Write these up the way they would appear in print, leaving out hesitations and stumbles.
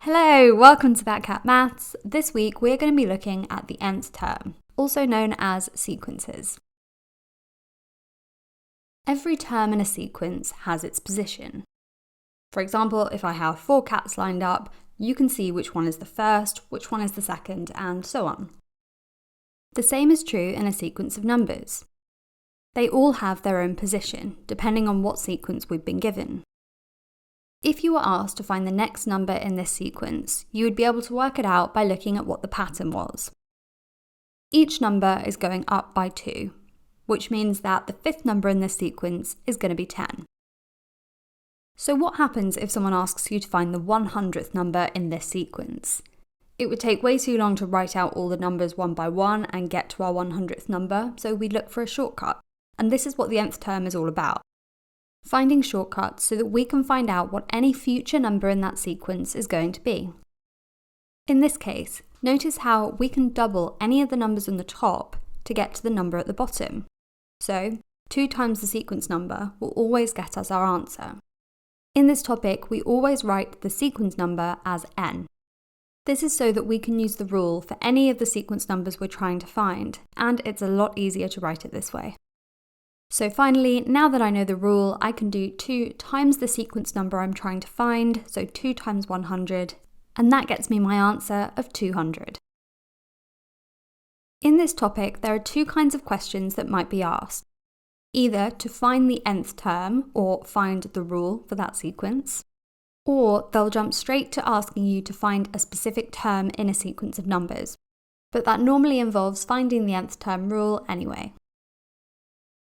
Hello, welcome to That Cat Maths. This week we're going to be looking at the nth term, also known as sequences. Every term in a sequence has its position. For example, if I have 4 cats lined up, you can see which one is the first, which one is the second, and so on. The same is true in a sequence of numbers. They all have their own position, depending on what sequence we've been given. If you were asked to find the next number in this sequence, you would be able to work it out by looking at what the pattern was. Each number is going up by 2, which means that the 5th number in this sequence is going to be 10. So what happens if someone asks you to find the 100th number in this sequence? It would take way too long to write out all the numbers one by one and get to our 100th number, so we'd look for a shortcut. And this is what the nth term is all about. Finding shortcuts so that we can find out what any future number in that sequence is going to be. In this case, notice how we can double any of the numbers on the top to get to the number at the bottom. So, 2 times the sequence number will always get us our answer. In this topic, we always write the sequence number as n. This is so that we can use the rule for any of the sequence numbers we're trying to find, and it's a lot easier to write it this way. So finally, now that I know the rule, I can do 2 times the sequence number I'm trying to find, so 2 times 100, and that gets me my answer of 200. In this topic, there are 2 kinds of questions that might be asked. Either to find the nth term, or find the rule for that sequence, or they'll jump straight to asking you to find a specific term in a sequence of numbers. But that normally involves finding the nth term rule anyway.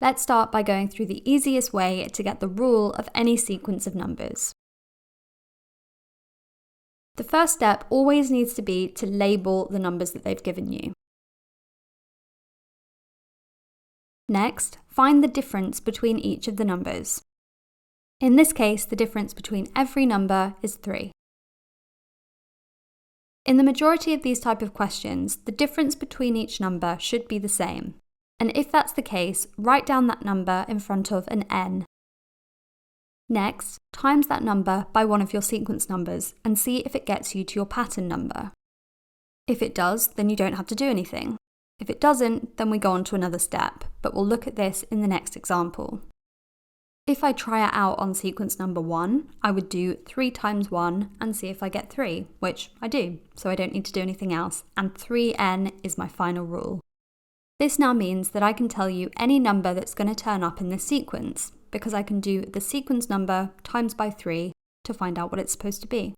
Let's start by going through the easiest way to get the rule of any sequence of numbers. The first step always needs to be to label the numbers that they've given you. Next, find the difference between each of the numbers. In this case, the difference between every number is 3. In the majority of these type of questions, the difference between each number should be the same. And if that's the case, write down that number in front of an n. Next, times that number by one of your sequence numbers and see if it gets you to your pattern number. If it does, then you don't have to do anything. If it doesn't, then we go on to another step, but we'll look at this in the next example. If I try it out on sequence number 1, I would do 3 times 1 and see if I get 3, which I do, so I don't need to do anything else, and 3n is my final rule. This now means that I can tell you any number that's going to turn up in this sequence, because I can do the sequence number times by 3 to find out what it's supposed to be.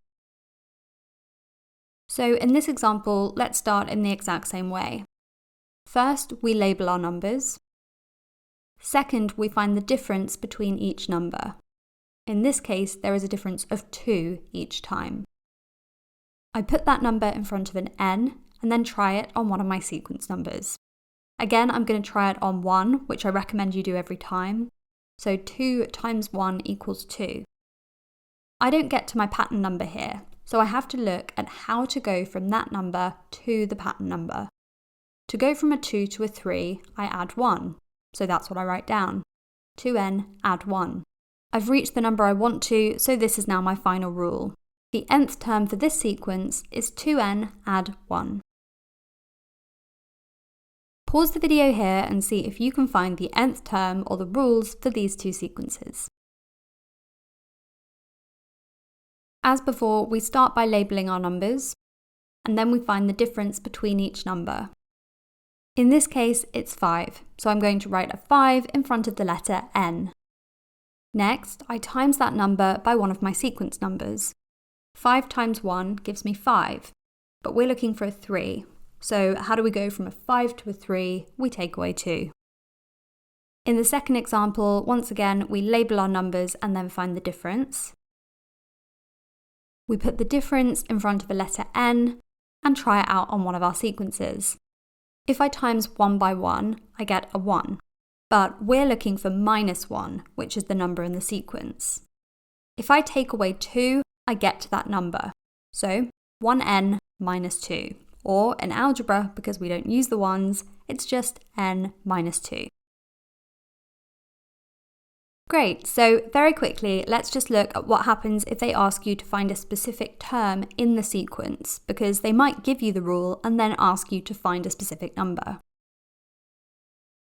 So in this example, let's start in the exact same way. First, we label our numbers. Second, we find the difference between each number. In this case, there is a difference of 2 each time. I put that number in front of an n and then try it on one of my sequence numbers. Again, I'm going to try it on 1, which I recommend you do every time. So 2 times 1 equals 2. I don't get to my pattern number here, so I have to look at how to go from that number to the pattern number. To go from a 2 to a 3, I add 1. So that's what I write down. 2n, add 1. I've reached the number I want to, so this is now my final rule. The nth term for this sequence is 2n, add 1. Pause the video here and see if you can find the nth term or the rules for these 2 sequences. As before, we start by labeling our numbers, and then we find the difference between each number. In this case, it's 5, so I'm going to write a 5 in front of the letter n. Next, I times that number by one of my sequence numbers. 5 times 1 gives me 5, but we're looking for a 3. So how do we go from a 5 to a 3? We take away 2. In the second example, once again, we label our numbers and then find the difference. We put the difference in front of a letter n and try it out on one of our sequences. If I times 1 by 1, I get a 1. But we're looking for minus 1, which is the number in the sequence. If I take away 2, I get to that number. So 1n minus 2. Or in algebra, because we don't use the ones, it's just n minus 2. Great, so very quickly, let's just look at what happens if they ask you to find a specific term in the sequence, because they might give you the rule and then ask you to find a specific number.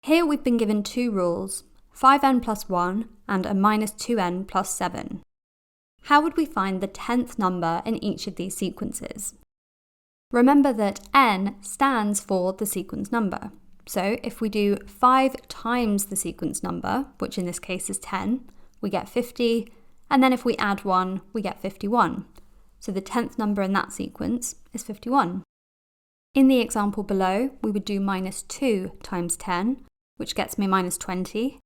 Here we've been given two rules, 5n plus 1 and a minus 2n plus 7. How would we find the 10th number in each of these sequences? Remember that n stands for the sequence number. So if we do 5 times the sequence number, which in this case is 10, we get 50, and then if we add 1, we get 51. So the 10th number in that sequence is 51. In the example below, we would do minus 2 times 10, which gets me minus 20,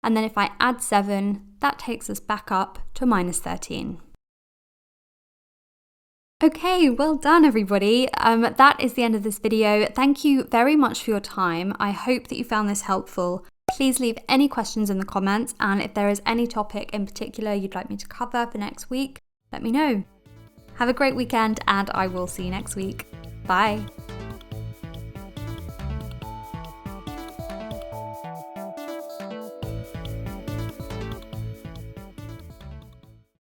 and then if I add 7, that takes us back up to minus 13. Okay, well done everybody. That is the end of this video. Thank you very much for your time. I hope that you found this helpful. Please leave any questions in the comments, and if there is any topic in particular you'd like me to cover for next week, let me know. Have a great weekend, and I will see you next week. Bye.